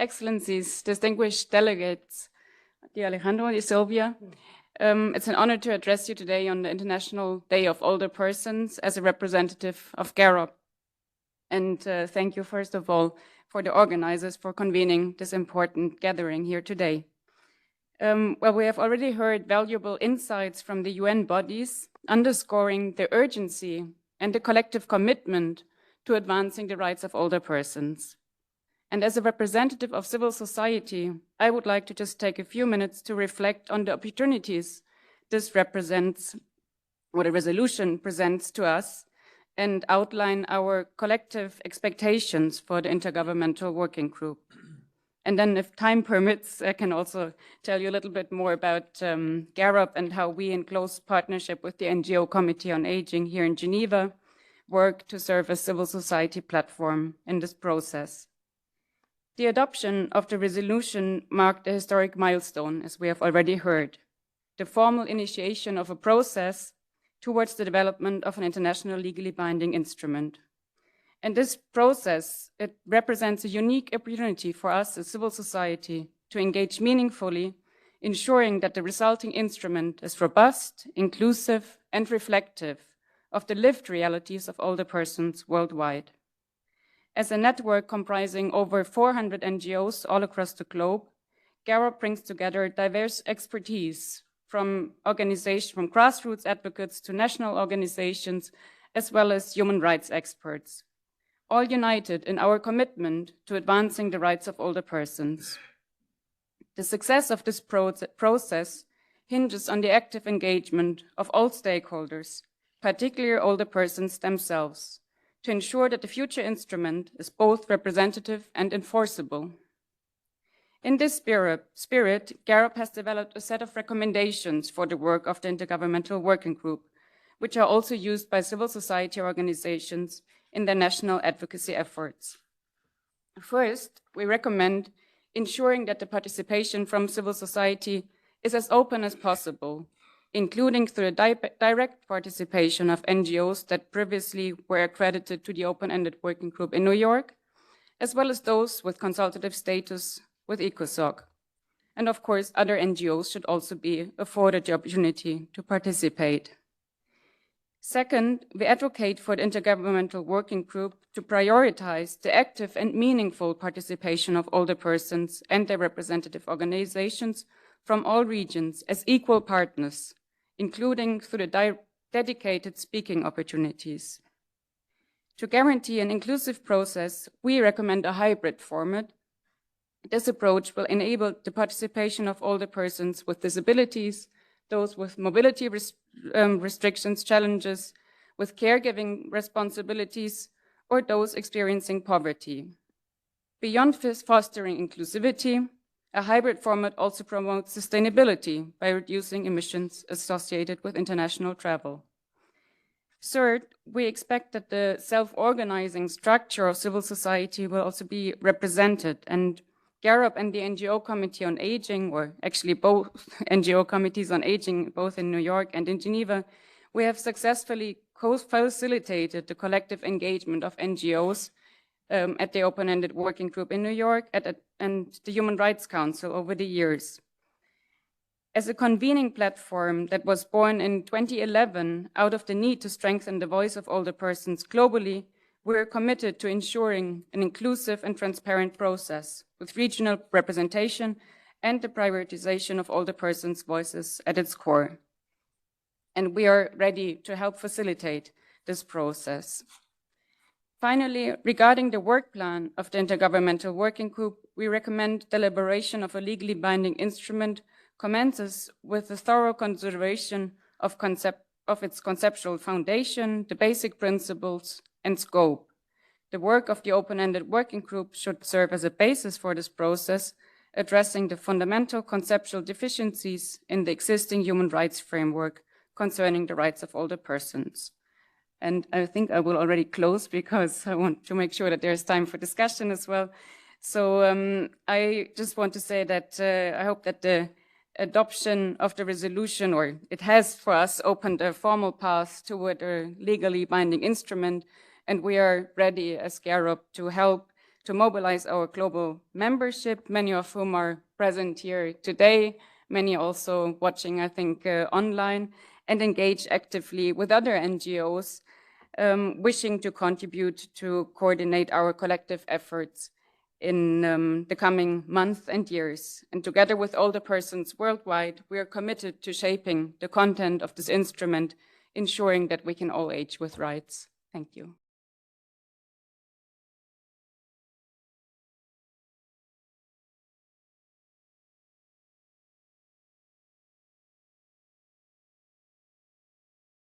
Excellencies, distinguished delegates, dear Alejandro, dear Sylvia, it's an honor to address you today on the International Day of Older Persons as a representative of GAROP. And thank you, first of all, for the organizers for convening this important gathering here today. Well, we have already heard valuable insights from the UN bodies underscoring the urgency and the collective commitment to advancing the rights of older persons. And as a representative of civil society, I would like to just take a few minutes to reflect on the opportunities this represents, what a resolution presents to us, and outline our collective expectations for the Intergovernmental Working Group. And then if time permits, I can also tell you a little bit more about GAROP and how we, in close partnership with the NGO Committee on Aging here in Geneva, work to serve as civil society platform in this process. The adoption of the resolution marked a historic milestone, as we have already heard, the formal initiation of a process towards the development of an international legally binding instrument. And this process, it represents a unique opportunity for us as civil society to engage meaningfully, ensuring that the resulting instrument is robust, inclusive, and reflective of the lived realities of older persons worldwide. As a network comprising over 400 NGOs all across the globe, GAROP brings together diverse expertise from grassroots advocates to national organizations, as well as human rights experts, all united in our commitment to advancing the rights of older persons. The success of this process hinges on the active engagement of all stakeholders, particularly older persons themselves, to ensure that the future instrument is both representative and enforceable. In this spirit, GAROP has developed a set of recommendations for the work of the Intergovernmental Working Group, which are also used by civil society organizations in their national advocacy efforts. First, we recommend ensuring that the participation from civil society is as open as possible, including through the direct participation of NGOs that previously were accredited to the open-ended working group in New York, as well as those with consultative status with ECOSOC. And of course, other NGOs should also be afforded the opportunity to participate. Second, we advocate for the Intergovernmental Working Group to prioritize the active and meaningful participation of older persons and their representative organizations from all regions as equal partners, including through the dedicated speaking opportunities. To guarantee an inclusive process, we recommend a hybrid format. This approach will enable the participation of older persons with disabilities, those with mobility restrictions, challenges, with caregiving responsibilities, or those experiencing poverty. Beyond fostering inclusivity, a hybrid format also promotes sustainability by reducing emissions associated with international travel. Third, we expect that the self-organizing structure of civil society will also be represented, and GAROP and the NGO Committee on Aging, or actually both NGO committees on aging, both in New York and in Geneva, we have successfully co-facilitated the collective engagement of NGOs at the Open-Ended Working Group in New York and the Human Rights Council over the years. As a convening platform that was born in 2011 out of the need to strengthen the voice of older persons globally, we are committed to ensuring an inclusive and transparent process with regional representation and the prioritization of older persons' voices at its core. And we are ready to help facilitate this process. Finally, regarding the work plan of the Intergovernmental Working Group, we recommend the elaboration of a legally binding instrument commences with a thorough consideration of its conceptual foundation, the basic principles, and scope. The work of the Open-Ended Working Group should serve as a basis for this process, addressing the fundamental conceptual deficiencies in the existing human rights framework concerning the rights of older persons. And I think I will already close because I want to make sure that there's time for discussion as well. So I just want to say that I hope that the adoption of the resolution, or it has for us opened a formal path toward a legally binding instrument, and we are ready as GAROP to help to mobilize our global membership, many of whom are present here today, many also watching, I think, online, and engage actively with other NGOs wishing to contribute to coordinate our collective efforts in the coming months and years. And together with older persons worldwide, we are committed to shaping the content of this instrument, ensuring that we can all age with rights. Thank you.